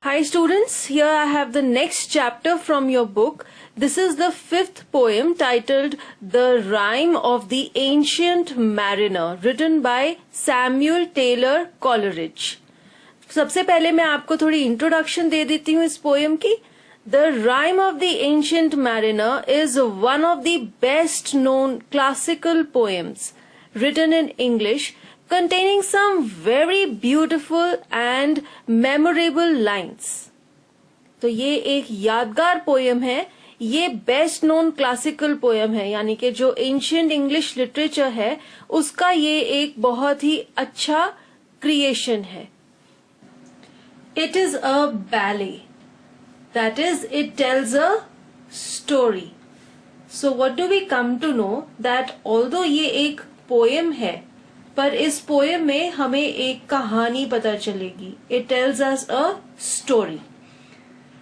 Hi students, here I have the next chapter from your book. This is the fifth poem titled The Rime of the Ancient Mariner, written by Samuel Taylor Coleridge. सबसे पहले मैं आपको थोड़ी introduction दे देती हूँ इस poem की. The Rime of the Ancient Mariner is one of the best known classical poems written in English, containing some very beautiful and memorable lines. तो ये एक यादगार पोएम है. ये बेस्ट नोन क्लासिकल पोएम है, यानी कि जो एंशिएंट इंग्लिश लिटरेचर है उसका ये एक बहुत ही अच्छा क्रिएशन है. It is a ballet. That is, it tells a story. So what do we come to know that although ये एक पोएम है, पर इस पोएम में हमें एक कहानी पता चलेगी. It tells us a story.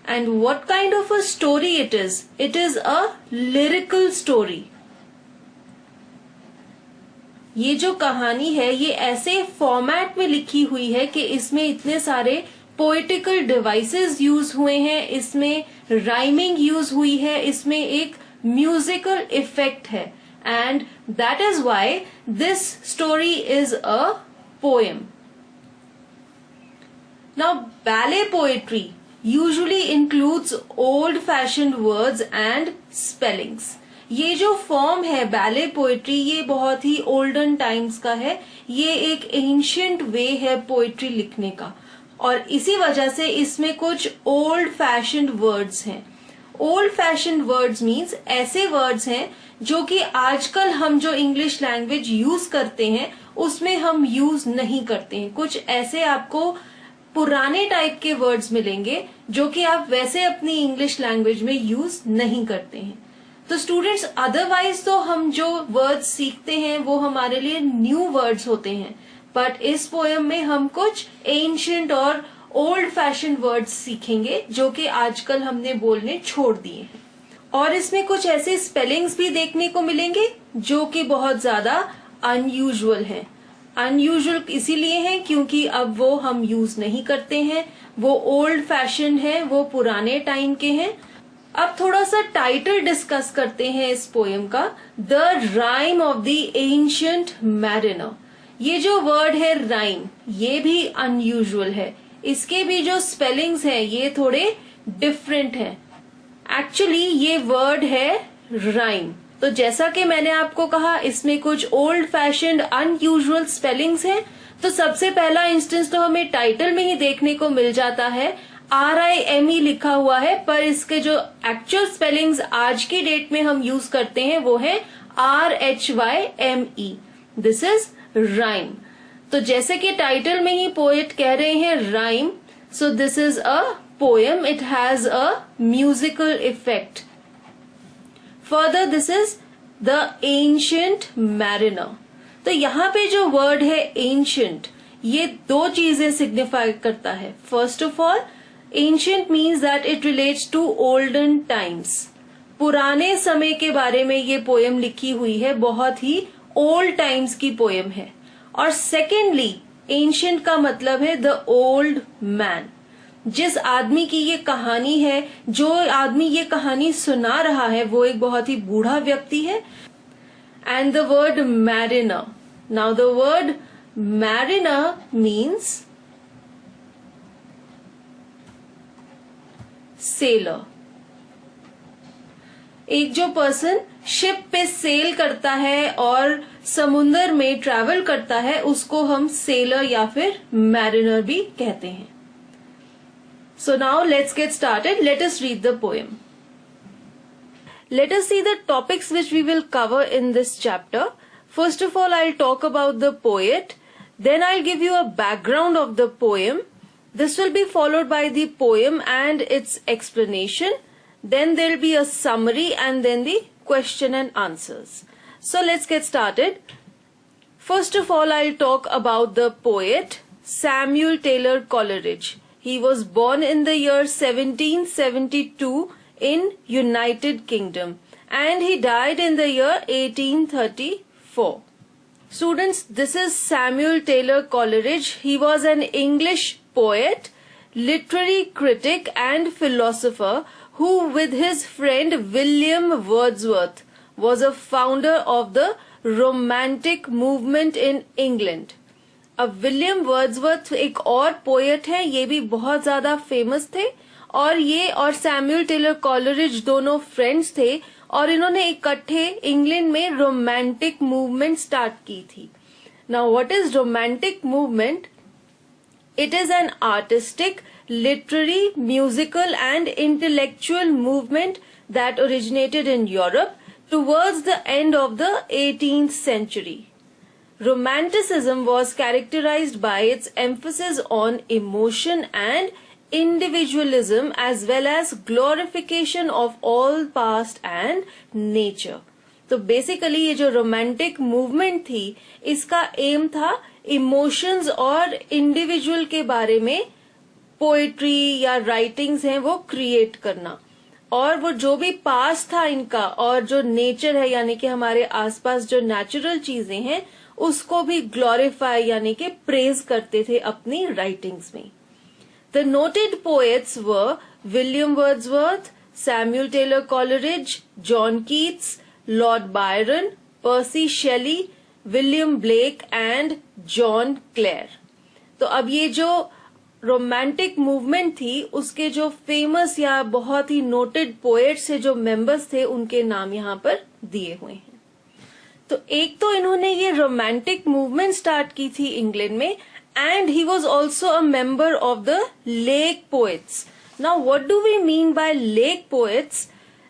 And what kind of a story it is? It is a lyrical story. ये जो कहानी है ये ऐसे फॉर्मेट में लिखी हुई है कि इसमें इतने सारे पोएटिकल डिवाइसेस यूज हुए हैं, इसमें राइमिंग यूज हुई है, इसमें एक म्यूजिकल इफेक्ट है. And that is why this story is a poem. Now, ballet poetry usually includes old-fashioned words and spellings. ये जो फॉर्म है बैले पोएट्री ये बहुत ही ओल्डन टाइम्स का है. ये एक एंशिएंट वे है पोएट्री लिखने का और इसी वजह से इसमें कुछ ओल्ड फैशन्ड वर्ड्स हैं. ओल्ड फैशन्ड वर्ड्स मीन्स ऐसे वर्ड्स हैं जो कि आजकल हम जो इंग्लिश लैंग्वेज यूज करते हैं उसमें हम यूज नहीं करते हैं. कुछ ऐसे आपको पुराने टाइप के वर्ड्स मिलेंगे जो कि आप वैसे अपनी इंग्लिश लैंग्वेज में यूज नहीं करते हैं. तो स्टूडेंट्स, अदरवाइज तो हम जो वर्ड्स सीखते हैं वो हमारे लिए न्यू वर्ड्स होते हैं, बट इस पोएम में हम कुछ एंशिएंट और ओल्ड फैशन वर्ड्स सीखेंगे जो कि आजकल हमने बोलने छोड़ दिए हैं. और इसमें कुछ ऐसे स्पेलिंग्स भी देखने को मिलेंगे जो कि बहुत ज्यादा अनयूजुअल हैं. अनयूजुअल इसीलिए हैं क्योंकि अब वो हम यूज नहीं करते हैं, वो ओल्ड फैशन है, वो पुराने टाइम के हैं. अब थोड़ा सा टाइटल डिस्कस करते हैं इस पोएम का. The rhyme of the ancient mariner. ये जो वर्ड है राइम ये भी अनयूजुअल है. इसके भी जो स्पेलिंग्स हैं ये थोड़े डिफरेंट हैं. एक्चुअली ये वर्ड है राइम. तो जैसा कि मैंने आपको कहा इसमें कुछ ओल्ड फैशन्ड अनयूजुअल स्पेलिंग्स हैं. तो सबसे पहला इंस्टेंस तो हमें टाइटल में ही देखने को मिल जाता है. RIME लिखा हुआ है, पर इसके जो एक्चुअल स्पेलिंग्स आज की डेट में हम यूज करते हैं वो है RHYME. This is rhyme. तो जैसे कि टाइटल में ही पोएट कह रहे हैं rhyme, so this is a poem. It has a musical effect. Further this is the ancient mariner. तो यहाँ पे जो वर्ड है एंशिएंट ये दो चीजें सिग्निफाई करता है. First of all, ancient means that it relates to olden times. पुराने समय के बारे में ये पोएम लिखी हुई है, बहुत ही ओल्ड टाइम्स की पोएम है. और सेकेंडली, एंशिएंट का मतलब है द ओल्ड मैन. जिस आदमी की ये कहानी है, जो आदमी ये कहानी सुना रहा है वो एक बहुत ही बूढ़ा व्यक्ति है. And the word mariner. Now the word mariner means seller. एक जो पर्सन शिप पे सेल करता है और समुंदर में ट्रैवल करता है उसको हम सेलर या फिर मैरिनर भी कहते हैं. So now let's get started. Let us read the poem. Let us see the topics which we will cover in this chapter. First of all, I'll talk about the poet. Then I'll give you a background of the poem. This will be followed by the poem and its explanation. Then there'll be a summary and then the question and answers. So let's get started. First of all, I'll talk about the poet Samuel Taylor Coleridge. He was born in the year 1772 in United Kingdom and he died in the year 1834. Students, this is Samuel Taylor Coleridge. He was an English poet. literary critic and philosopher who with his friend William Wordsworth was a founder of the romantic movement in England. अब William Wordsworth एक और poet है, ये भी बहुत ज्यादा famous थे और ये और सैमुअल टेलर कॉलरिज दोनों फ्रेंड्स थे और इन्होंने इकट्ठे इंग्लैंड में रोमांटिक मूवमेंट स्टार्ट की थी. Now what is romantic movement? It is an artistic, literary, musical and intellectual movement that originated in Europe towards the end of the 18th century. Romanticism was characterized by its emphasis on emotion and individualism as well as glorification of all past and nature. तो basically ये जो romantic movement थी इसका M था emotions और individual के बारे में पोएट्री या राइटिंग्स हैं वो क्रिएट करना और वो जो भी पास था इनका और जो नेचर है यानी कि हमारे आसपास जो नेचुरल चीजें हैं उसको भी ग्लोरीफाई यानी कि प्रेज करते थे अपनी राइटिंग्स में. The noted poets were William Wordsworth, Samuel Taylor Coleridge, John Keats, Lord Byron, Percy Shelley, William Blake and John Clare. तो अब ये जो रोमांटिक मूवमेंट थी उसके जो फेमस या बहुत ही नोटेड पोएट्स से जो मेंबर्स थे उनके नाम यहाँ पर दिए हुए हैं. तो एक तो इन्होंने ये रोमांटिक मूवमेंट स्टार्ट की थी इंग्लैंड में and he was also a member of the lake poets. Now what do we mean by lake poets?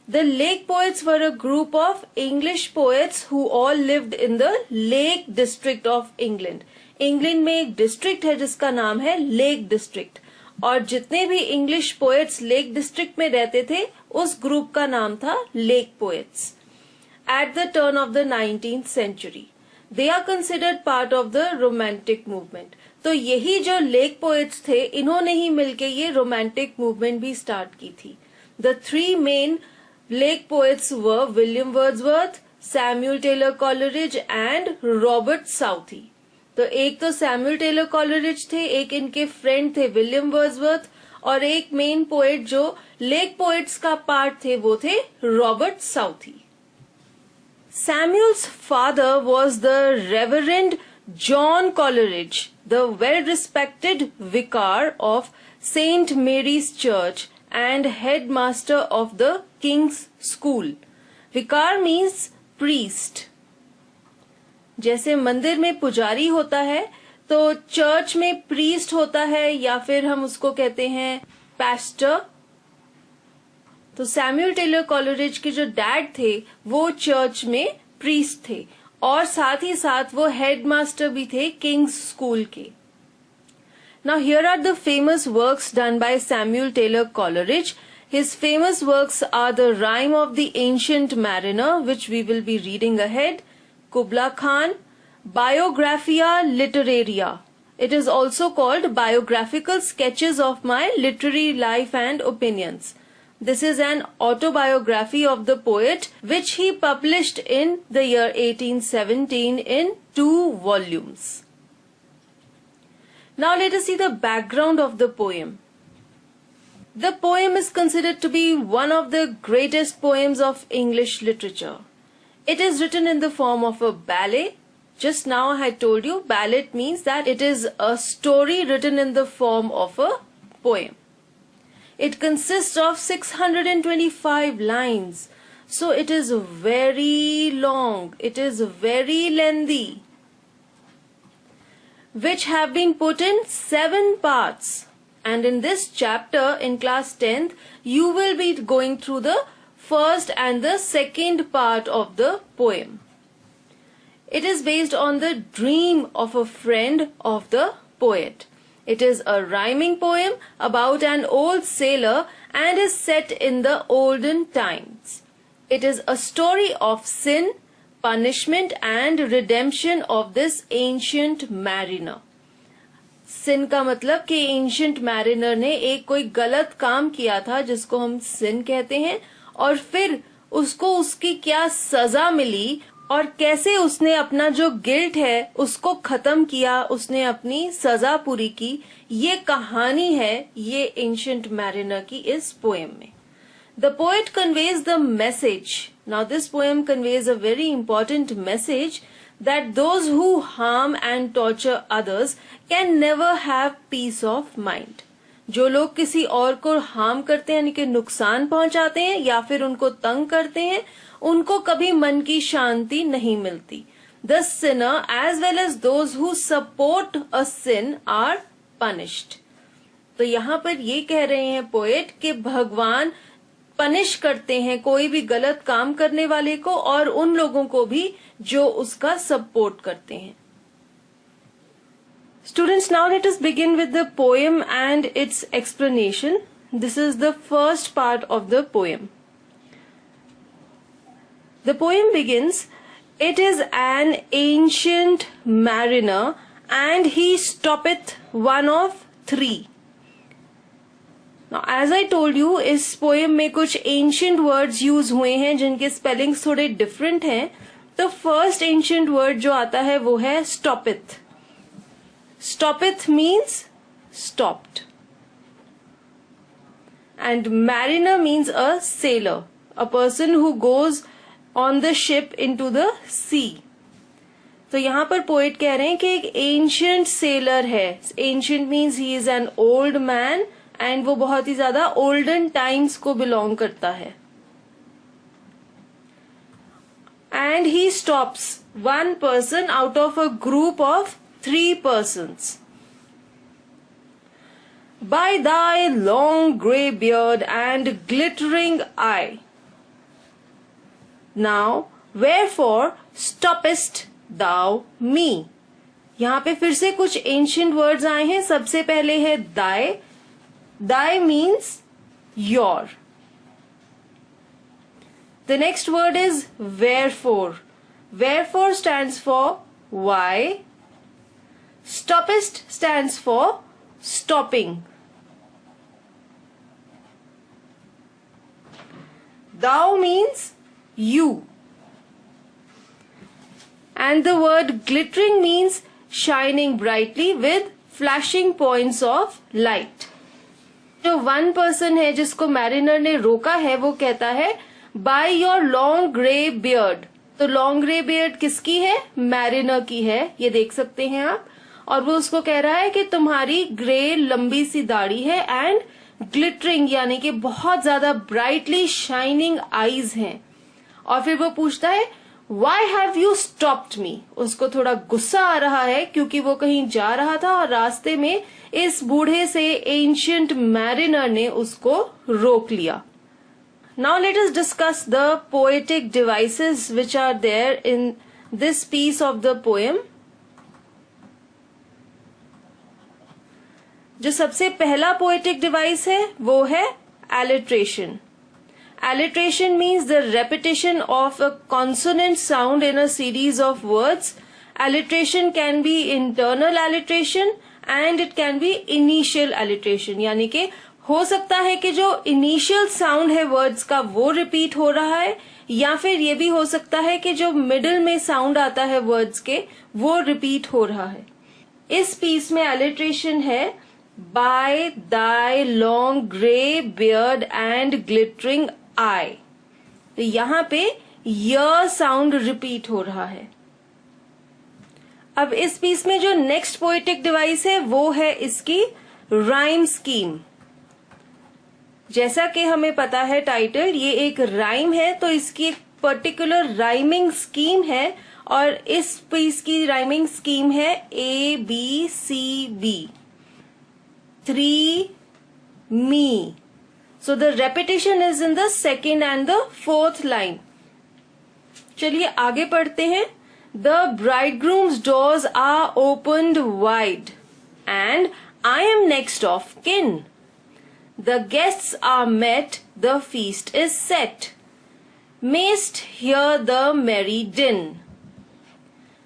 The Lake Poets were a group of English poets who all lived in the Lake District of England. England में एक district है जिसका नाम है lake district और जितने भी English poets lake district में रहते थे उस ग्रुप का नाम था lake poets. At the turn of the 19th century, they are considered part of the romantic movement. तो यही जो लेक पोएट्स थे इन्होंने ही मिलके ये रोमांटिक मूवमेंट भी स्टार्ट की थी. The three main Lake poets were William Wordsworth, Samuel Taylor Coleridge and Robert Southey. तो एक तो सैमुअल टेलर कॉलरिज थे, एक इनके फ्रेंड थे विलियम वर्ड्सवर्थ और एक मेन पोएट जो लेक पोएट्स का पार्ट थे वो थे Robert Southee. Samuel's father was the Reverend John Coleridge, the well-respected vicar of St. Mary's Church and headmaster of the King's School. Vicar means priest. जैसे मंदिर में पुजारी होता है तो चर्च में प्रीस्ट होता है या फिर हम उसको कहते हैं पैस्टर. तो सैमुअल टेलर कॉलरिज के जो डैड थे वो चर्च में प्रीस्ट थे और साथ ही साथ वो हेडमास्टर भी थे किंग्स स्कूल के. Now here are the famous works done by Samuel Taylor Coleridge. His famous works are The Rime of the Ancient Mariner, which we will be reading ahead, Kubla Khan, Biographia Literaria. It is also called Biographical Sketches of My Literary Life and Opinions. This is an autobiography of the poet which he published in the year 1817 in 2 volumes. Now let us see the background of the poem. The poem is considered to be one of the greatest poems of English literature. It is written in the form of a ballet. Just now I had told you ballad means that it is a story written in the form of a poem. It consists of 625 lines. So it is very long. It is very lengthy, which have been put in 7 parts. And in this chapter in class 10th, you will be going through the first and the second part of the poem. It is based on the dream of a friend of the poet. It is a rhyming poem about an old sailor and is set in the olden times. It is a story of sin, punishment and redemption of this ancient mariner. sin का मतलब कि ancient mariner ने एक कोई गलत काम किया था जिसको हम sin कहते हैं और फिर उसको उसकी क्या सजा मिली और कैसे उसने अपना जो गिल्ट है उसको खत्म किया, उसने अपनी सजा पूरी की, ये कहानी है ये एंशिएंट मैरिनर की इस पोएम में. The poet conveys the message. Now this poem conveys a very important message that those who harm and torture others can never have peace of mind. जो लोग किसी और को हार्म करते हैं यानी कि नुकसान पहुंचाते हैं या फिर उनको तंग करते हैं, उनको कभी मन की शांति नहीं मिलती. The sinner as well as those who support a sin are punished. तो यहाँ पर ये कह रहे हैं पोएट कि भगवान पनिश करते हैं कोई भी गलत काम करने वाले को और उन लोगों को भी जो उसका सपोर्ट करते हैं. Students, now let us begin with the poem and its explanation. This is the first part of the poem. The poem begins, "It is an ancient mariner and he stoppeth one of three." Now, as I told you, इस poem में कुछ ancient words use हुए हैं जिनके spellings थोड़े different हैं. तो first ancient word जो आता है वो है stoppeth. Stoppeth means stopped and mariner means a sailor, a person who goes on the ship into the sea. तो यहाँ पर पोएट कह रहे हैं कि एक एंशिएंट सेलर है. Ancient means he is an old man and वो बहुत ही ज्यादा ओल्डन टाइम्स को बिलोंग करता है. And he stops one person out of a group of 3 persons. By thy long grey beard and glittering eye. Now, wherefore stoppest thou me? यहां पे फिर से कुछ एंशिएंट वर्ड्स आए हैं. सबसे पहले है thy. Thy means your. The next word is wherefore. Wherefore stands for why. Stoppest stands for stopping. Thou means you. And the word glittering means shining brightly with flashing points of light. जो one person है जिसको mariner ने रोका है वो कहता है by your long grey beard. तो लॉन्ग ग्रे बियर्ड किसकी है? मैरिनर की है, ये देख सकते हैं आप. और वो उसको कह रहा है कि तुम्हारी ग्रे लंबी सी दाढ़ी है एंड ग्लिटरिंग यानी कि बहुत ज्यादा ब्राइटली शाइनिंग आईज हैं. और फिर वो पूछता है वाई हैव यू स्टॉप्ड मी. उसको थोड़ा गुस्सा आ रहा है क्योंकि वो कहीं जा रहा था और रास्ते में इस बूढ़े से एंशिएंट मैरिनर ने उसको रोक लिया. Now let us discuss the poetic devices which are there in this piece of the poem. जो सबसे पहला पोएटिक डिवाइस है वो है alliteration. Alliteration means the repetition of a consonant sound in a series of words. Alliteration can be internal alliteration and it can be initial alliteration. यानी कि हो सकता है कि जो इनिशियल साउंड है वर्ड्स का वो रिपीट हो रहा है या फिर ये भी हो सकता है कि जो मिडिल में साउंड आता है वर्ड्स के वो रिपीट हो रहा है. इस पीस में alliteration है by thy long grey beard and glittering eye. तो यहाँ पे य साउंड रिपीट हो रहा है. अब इस पीस में जो नेक्स्ट पोएटिक डिवाइस है वो है इसकी राइम स्कीम. जैसा कि हमें पता है टाइटल ये एक राइम है तो इसकी एक पर्टिकुलर राइमिंग स्कीम है और इस पीस की राइमिंग स्कीम है ABCB. 3 me. So the repetition is in the second and the fourth line. चलिए आगे पढ़ते हैं. The bridegroom's doors are opened wide and I am next of kin. The guests are met, the feast is set. Mayst hear the merry din.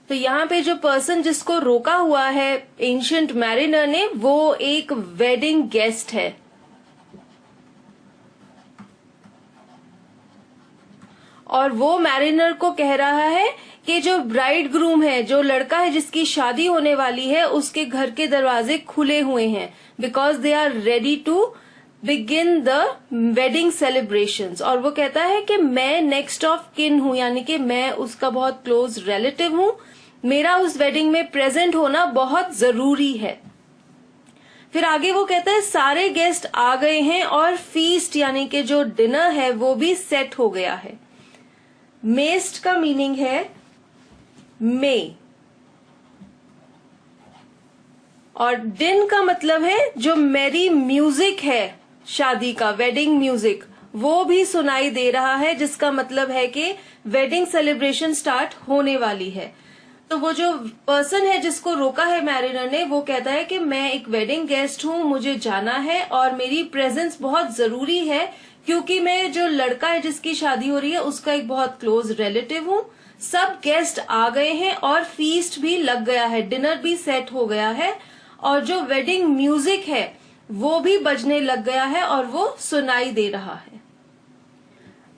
तो यहाँ पे जो person जिसको रोका हुआ है एंशिएंट मैरिनर ने वो एक वेडिंग गेस्ट है. और वो मैरिनर को कह रहा है कि जो ब्राइड ग्रूम है, जो लड़का है जिसकी शादी होने वाली है, उसके घर के दरवाजे खुले हुए हैं because they are ready to begin the wedding celebrations. और वो कहता है कि मैं नेक्स्ट ऑफ किन हूं, यानी कि मैं उसका बहुत क्लोज रिलेटिव हूं, मेरा उस वेडिंग में प्रेजेंट होना बहुत जरूरी है। फिर आगे वो कहता है सारे गेस्ट आ गए हैं और फीस्ट यानी कि जो डिनर है वो भी सेट हो गया है। मेस्ट का मीनिंग है मे, और दिन का मतलब है जो मेरी म्यूजिक है शादी का, वेडिंग म्यूजिक, वो भी सुनाई दे रहा है, जिसका मतलब है कि वेडिंग सेलिब्रेशन स्टार्ट होने वाली है। तो वो जो पर्सन है जिसको रोका है मैरिनर ने, वो कहता है कि मैं एक वेडिंग गेस्ट हूं, मुझे जाना है और मेरी प्रेजेंस बहुत जरूरी है क्योंकि मैं जो लड़का है जिसकी शादी हो रही है उसका एक बहुत क्लोज रिलेटिव हूं। सब गेस्ट आ गए हैं और फीस्ट भी लग गया है, डिनर भी सेट हो गया है और जो वेडिंग म्यूजिक है वो भी बजने लग गया है और वो सुनाई दे रहा है।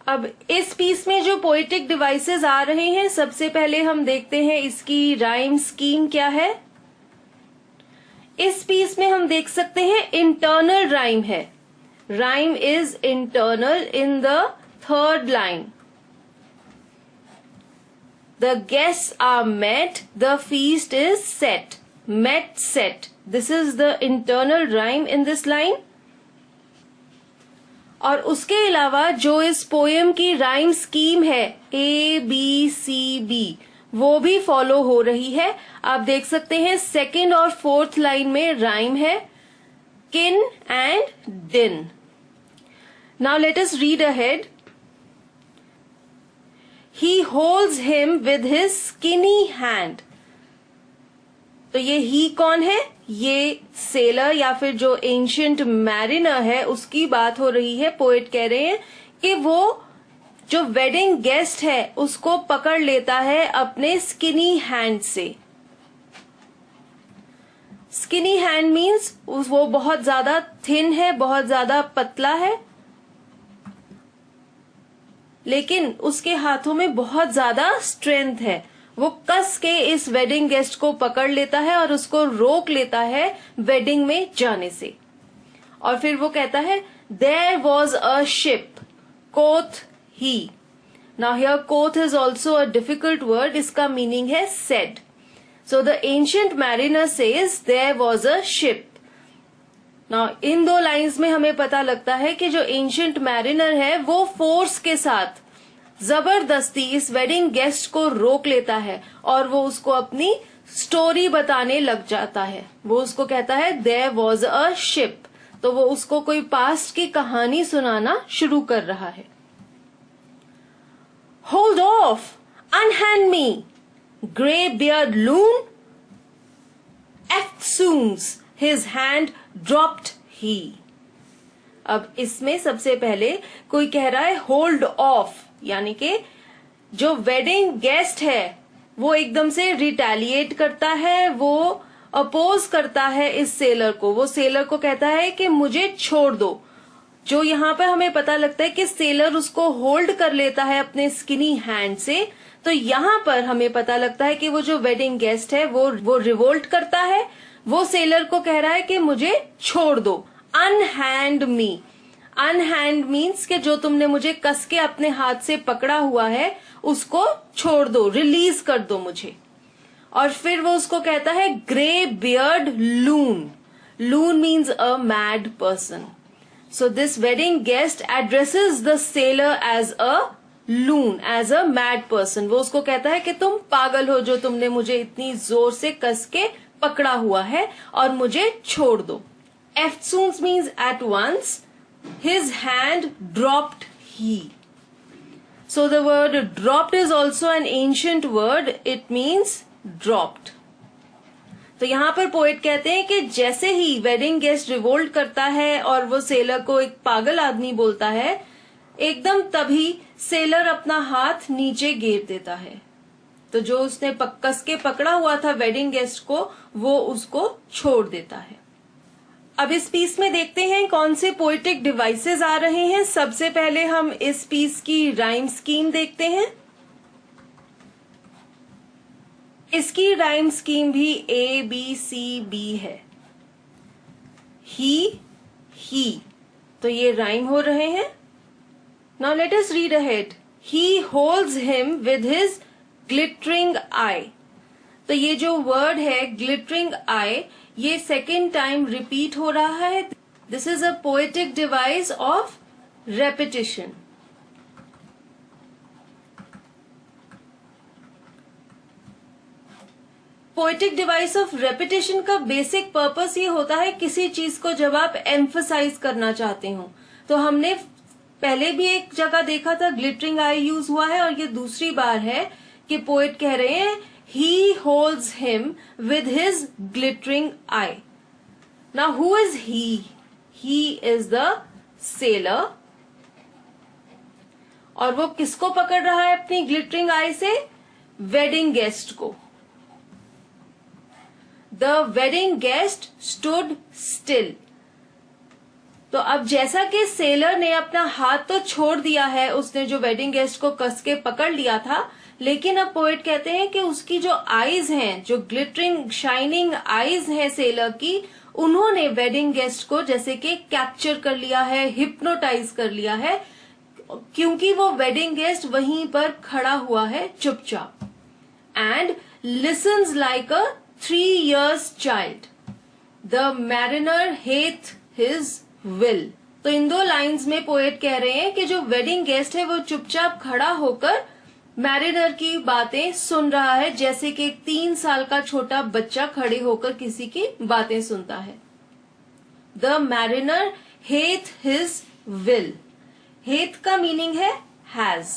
अब इस पीस में जो पोएटिक डिवाइसेस आ रहे हैं, सबसे पहले हम देखते हैं इसकी राइम स्कीम क्या है। इस पीस में हम देख सकते हैं इंटरनल राइम है। Rhyme is internal in the third line. The guests are met, the feast is set. Met, set. This is the internal rhyme in this line. और उसके अलावा जो इस पोएम की राइम स्कीम है ABCB, वो भी फॉलो हो रही है। आप देख सकते हैं सेकंड और फोर्थ लाइन में राइम है किन एंड दिन। Now let us read ahead. He holds him with his skinny hand. तो ये ही कौन है? ये सेलर या फिर जो एंशियंट मैरिनर है उसकी बात हो रही है। पोएट कह रहे हैं कि वो जो वेडिंग गेस्ट है उसको पकड़ लेता है अपने स्किनी हैंड से। स्किनी हैंड मीन्स वो बहुत ज्यादा थिन है, बहुत ज्यादा पतला है, लेकिन उसके हाथों में बहुत ज्यादा स्ट्रेंथ है। वो कस के इस वेडिंग गेस्ट को पकड़ लेता है और उसको रोक लेता है वेडिंग में जाने से। और फिर वो कहता है there was a ship quoth he. Now here quoth is also a difficult word, इसका मीनिंग है said. So the ancient mariner says there was a ship. Now इन दो लाइंस में हमें पता लगता है कि जो एंशियंट मैरिनर है वो फोर्स के साथ जबरदस्ती इस वेडिंग गेस्ट को रोक लेता है और वो उसको अपनी स्टोरी बताने लग जाता है। वो उसको कहता है देयर वॉज अ शिप, तो वो उसको कोई पास्ट की कहानी सुनाना शुरू कर रहा है। Hold off, unhand me, grey beard loon, eftsoons his hand dropped he. अब इसमें सबसे पहले कोई कह रहा है होल्ड ऑफ, यानी कि जो वेडिंग गेस्ट है वो एकदम से रिटेलिएट करता है, वो अपोज करता है इस सेलर को। वो सेलर को कहता है कि मुझे छोड़ दो। जो यहाँ पे हमें पता लगता है कि सेलर उसको होल्ड कर लेता है अपने स्किनी हैंड से, तो यहाँ पर हमें पता लगता है कि वो जो वेडिंग गेस्ट है वो रिवोल्ट करता है। वो सेलर को कह रहा है कि मुझे छोड़ दो, अनहैंड मी। अनहैंड मीन्स कि जो तुमने मुझे कस के अपने हाथ से पकड़ा हुआ है उसको छोड़ दो, रिलीज कर दो मुझे। और फिर वो उसको कहता है grey beard loon. Loon means a mad person. So this wedding guest addresses the sailor as a loon, as a mad person. वो उसको कहता है कि तुम पागल हो जो तुमने मुझे इतनी जोर से कस के पकड़ा हुआ है और मुझे छोड़ दो। Eftsoons means at once, his hand dropped he. So the word dropped is also an ancient word. It means dropped. तो यहाँ पर पोएट कहते हैं कि जैसे ही वेडिंग गेस्ट रिवोल्ट करता है और वो सेलर को एक पागल आदमी बोलता है, एकदम तभी सेलर अपना हाथ नीचे गिर देता है। तो जो उसने कस के पकड़ा हुआ था वेडिंग गेस्ट को, वो उसको छोड़ देता है। अब इस पीस में देखते हैं कौन से पोएटिक डिवाइसेस आ रहे हैं। सबसे पहले हम इस पीस की राइम स्कीम देखते हैं। इसकी राइम स्कीम भी ABCB है। ही, तो ये राइम हो रहे हैं। Now let us read ahead. He holds him with his glittering eye. तो ये जो वर्ड है ग्लिटरिंग आई, ये सेकेंड टाइम रिपीट हो रहा है। This is a poetic device of repetition. Poetic device of repetition का बेसिक पर्पस ये होता है, किसी चीज को जब आप एम्फसाइज करना चाहते हो, तो हमने पहले भी एक जगह देखा था ग्लिटरिंग आई यूज हुआ है, और ये दूसरी बार है कि पोएट कह रहे हैं ही holds him with his glittering I. Now who is he is the seller, और वो किसको पकड़ रहा है अपनी ग्लिटरिंग आई से? वेडिंग गेस्ट को। The wedding guest stood still. तो अब जैसा कि सेलर ने अपना हाथ तो छोड़ दिया है, उसने जो वेडिंग गेस्ट को कस के पकड़ लिया था, लेकिन अब पोएट कहते हैं कि उसकी जो आईज हैं, जो ग्लिटरिंग शाइनिंग आईज हैं सेलर की, उन्होंने वेडिंग गेस्ट को जैसे कि कैप्चर कर लिया है, हिप्नोटाइज कर लिया है, क्योंकि वो वेडिंग गेस्ट वहीं पर खड़ा हुआ है चुपचाप। And lessons like a 3 years child. The mariner hath his will. तो इन दो लाइंस में पोएट कह रहे हैं कि जो वेडिंग गेस्ट है वो चुपचाप खड़ा होकर मैरिनर की बातें सुन रहा है, जैसे कि एक 3 साल का छोटा बच्चा खड़े होकर किसी की बातें सुनता है। The mariner hath his will. Hath का मीनिंग है has.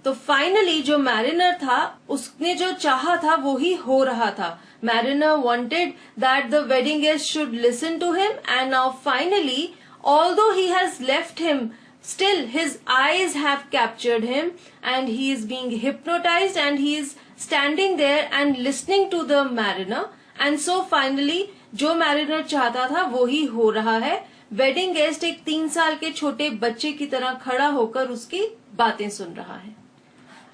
तो फाइनली जो मैरिनर था, उसने जो चाहा था वो ही हो रहा था। Mariner wanted that the wedding guest should listen to him, and now finally although he has left him, still his eyes have captured him and he is being hypnotized and he is standing there and listening to the mariner. And so finally जो mariner चाहता था वो ही हो रहा है। Wedding guest एक 3 साल के छोटे बच्चे की तरह खड़ा होकर उसकी बातें सुन रहा है।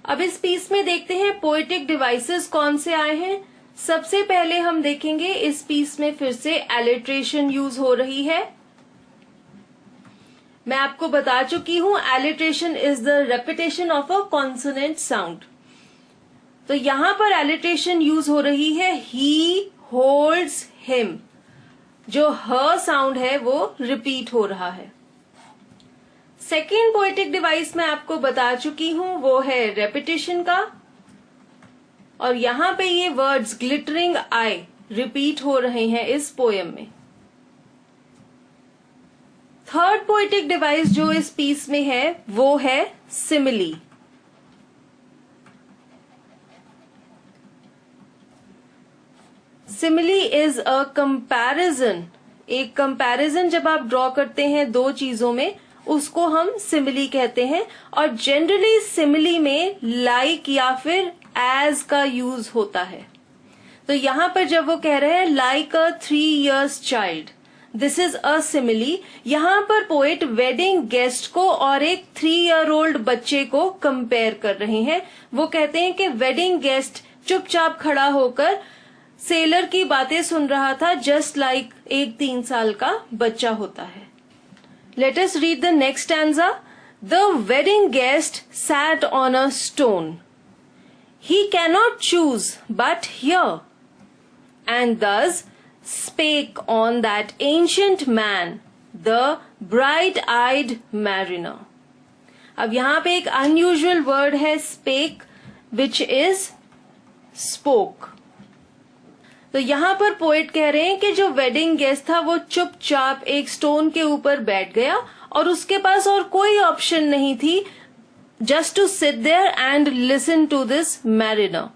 अब इस पीस में देखते हैं पोएटिक डिवाइसेस कौन से आए हैं। सबसे पहले हम देखेंगे इस पीस में फिर से एलिट्रेशन यूज हो रही है। मैं आपको बता चुकी हूं alliteration is the repetition of a consonant sound. तो यहां पर एलिट्रेशन यूज हो रही है ही होल्ड्स हिम। जो ह साउंड है वो रिपीट हो रहा है। सेकेंड पोएटिक डिवाइस मैं आपको बता चुकी हूं, वो है रेपिटेशन का, और यहां पे ये वर्ड्स ग्लिटरिंग आई रिपीट हो रहे हैं इस पोएम में। थर्ड पोएटिक डिवाइस जो इस पीस में है वो है simile. Simile is a comparison. एक कंपैरिजन जब आप ड्रॉ करते हैं दो चीजों में, उसको हम सिमिली कहते हैं, और जनरली सिमिली में लाइक या फिर एज का यूज होता है। तो यहां पर जब वो कह रहे हैं like a 3 years child, this is a simile. यहां पर पोएट वेडिंग गेस्ट को और एक 3 year old बच्चे को कंपेयर कर रहे हैं। वो कहते हैं कि वेडिंग गेस्ट चुपचाप खड़ा होकर सेलर की बातें सुन रहा था, जस्ट लाइक एक 3 साल का बच्चा होता है। Let us read the next stanza. The wedding guest sat on a stone. He cannot choose but hear, and thus spake on that ancient man, the bright-eyed mariner. अब यहाँ पे एक unusual word है spake, which is spoke. तो यहाँ पर poet कह रहे हैं कि जो वेडिंग गेस्ट था वो चुपचाप एक स्टोन के ऊपर बैठ गया, और उसके पास और कोई ऑप्शन नहीं थी just to sit there and listen to this mariner.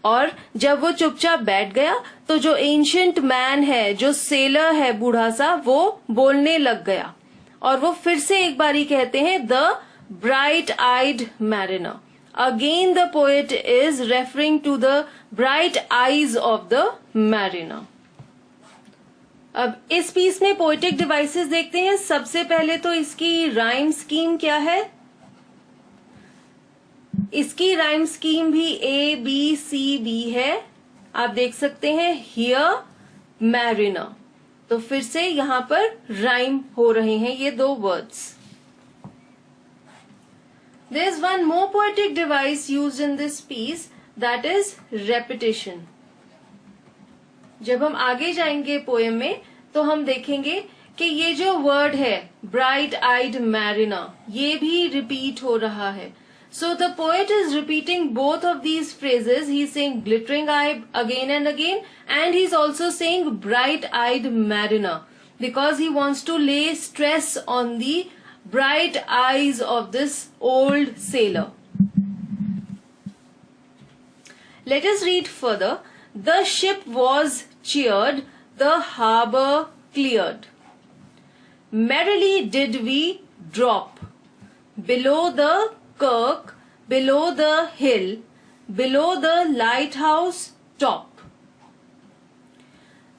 और जब वो चुपचाप बैठ गया तो जो एंशिएंट मैन है, जो सेलर है बूढ़ा सा, वो बोलने लग गया, और वो फिर से एक बारी कहते हैं the bright eyed mariner. Again the poet is referring to the bright eyes of the mariner. अब इस पीस में पोएटिक डिवाइसेस देखते हैं। सबसे पहले तो इसकी राइम स्कीम क्या है। इसकी राइम स्कीम भी ABCB है, आप देख सकते हैं, हियर मैरिनर। तो फिर से यहां पर राइम हो रहे हैं ये दो words. There is one more poetic device used in this piece, that is repetition. जब हम आगे जाएंगे पोएम में तो हम देखेंगे कि ये जो वर्ड है ब्राइट आइड मैरिनर, ये भी रिपीट हो रहा है। So the poet is repeating both of these phrases. He's saying glittering eye again and again, and he's also saying bright-eyed mariner because he wants to lay stress on the bright eyes of this old sailor. Let us read further. The ship was cheered, the harbour cleared. Merrily did we drop below the kirk, below the hill, below the lighthouse top.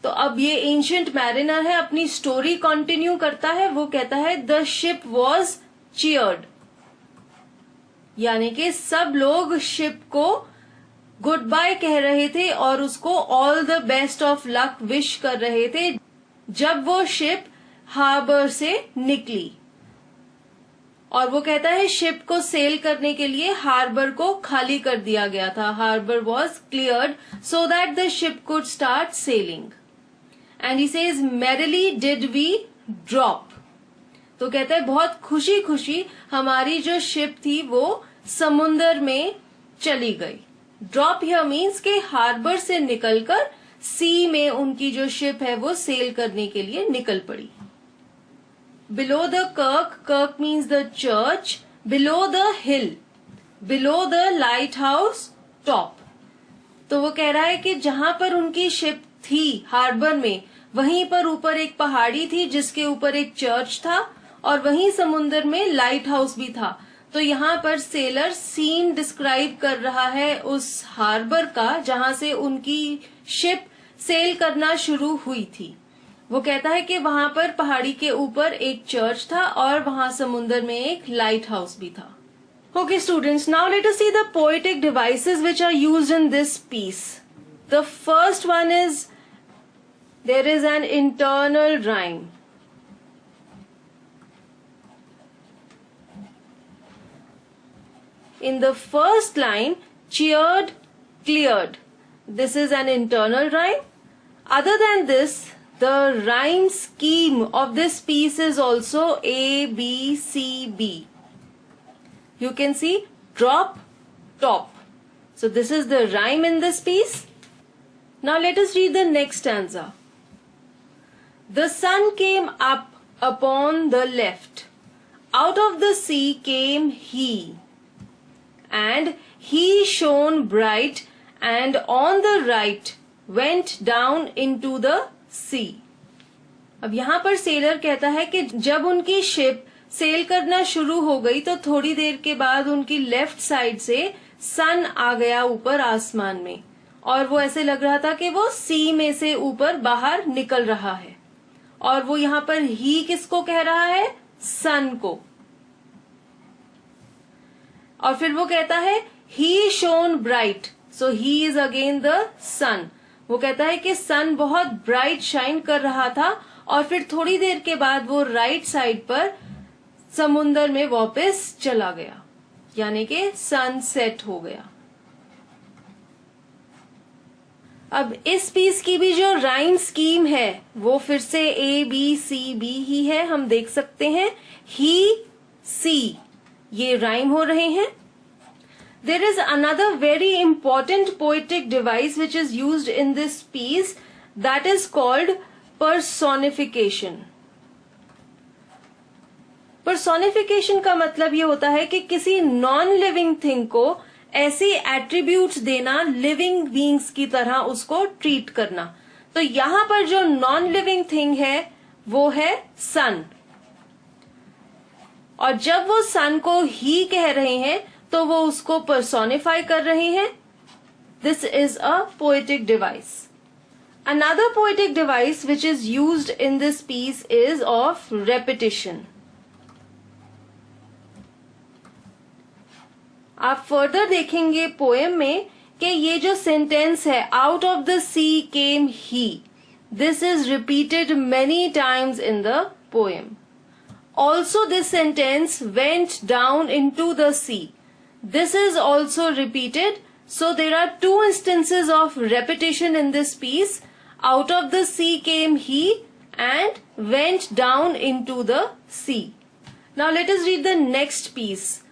तो अब ये ancient mariner है, अपनी story continue करता है। वो कहता है द शिप वॉज चीयर्ड, यानी कि सब लोग शिप को गुड बाय कह रहे थे और उसको all the best of luck wish कर रहे थे जब वो शिप हार्बर से निकली। और वो कहता है शिप को सेल करने के लिए हार्बर को खाली कर दिया गया था। Harbour was cleared so that the ship could start sailing. And he says merrily did we drop. तो कहता है बहुत खुशी खुशी हमारी जो शिप थी वो समुन्दर में चली गई। ड्रॉप हियर मीन्स के हार्बर से निकलकर सी में उनकी जो शिप है वो सेल करने के लिए निकल पड़ी। Below the kirk, kirk means the church, below the hill, below the lighthouse top. तो वो कह रहा है कि जहां पर उनकी शिप थी हार्बर में, वहीं पर ऊपर एक पहाड़ी थी जिसके ऊपर एक चर्च था और वहीं समुन्दर में लाइट हाउस भी था। तो यहाँ पर सेलर सीन डिस्क्राइब कर रहा है उस हार्बर का जहां से उनकी शिप सेल करना शुरू हुई थी। वो कहता है कि वहां पर पहाड़ी के ऊपर एक चर्च था और वहां समुन्दर में एक लाइट हाउस भी था। Okay students, now let us see the poetic devices which are used in this piece. The first one is, there is an internal rhyme. In the first line, cheered, cleared. This is an internal rhyme. Other than this, the rhyme scheme of this piece is also ABCB. You can see drop, top. So this is the rhyme in this piece. Now let us read the next stanza. The sun came up upon the left. Out of the sea came he. And he shone bright, and on the right went down into the सी। अब यहाँ पर seller कहता है कि जब उनकी ship cell करना शुरू हो गई तो थोड़ी देर के बाद उनकी लेफ्ट साइड से सन आ गया ऊपर आसमान में और वो ऐसे लग रहा था कि वो सी में से ऊपर बाहर निकल रहा है। और वो यहाँ पर ही किसको कह रहा है? सन को। और फिर वो कहता है he shone bright, so he is again the sun. वो कहता है कि सन बहुत ब्राइट शाइन कर रहा था और फिर थोड़ी देर के बाद वो राइट साइड पर समुन्दर में वापस चला गया, यानी कि सन सेट हो गया। अब इस पीस की भी जो राइम स्कीम है वो फिर से ABCB ही है। हम देख सकते हैं ही सी ये राइम हो रहे हैं। There is another very important poetic device which is used in this piece, that is called personification. Personification का मतलब ये होता है कि किसी नॉन लिविंग थिंग को ऐसी एट्रीब्यूट्स देना, लिविंग बीइंग्स की तरह उसको ट्रीट करना। तो यहाँ पर जो नॉन लिविंग थिंग है वो है सन, और जब वो सन को ही कह रहे हैं तो वो उसको पर्सोनिफाई कर रहे हैं। This is a poetic device. Another poetic device which is used in this piece is of repetition. आप फर्दर देखेंगे पोएम में कि ये जो सेंटेंस है, out of the sea came he, this is repeated many times in the poem. Also this sentence went down into the sea. This is also repeated. So there are two instances of repetition in this piece. Out of the sea came he and went down into the sea. Now let us read the next piece.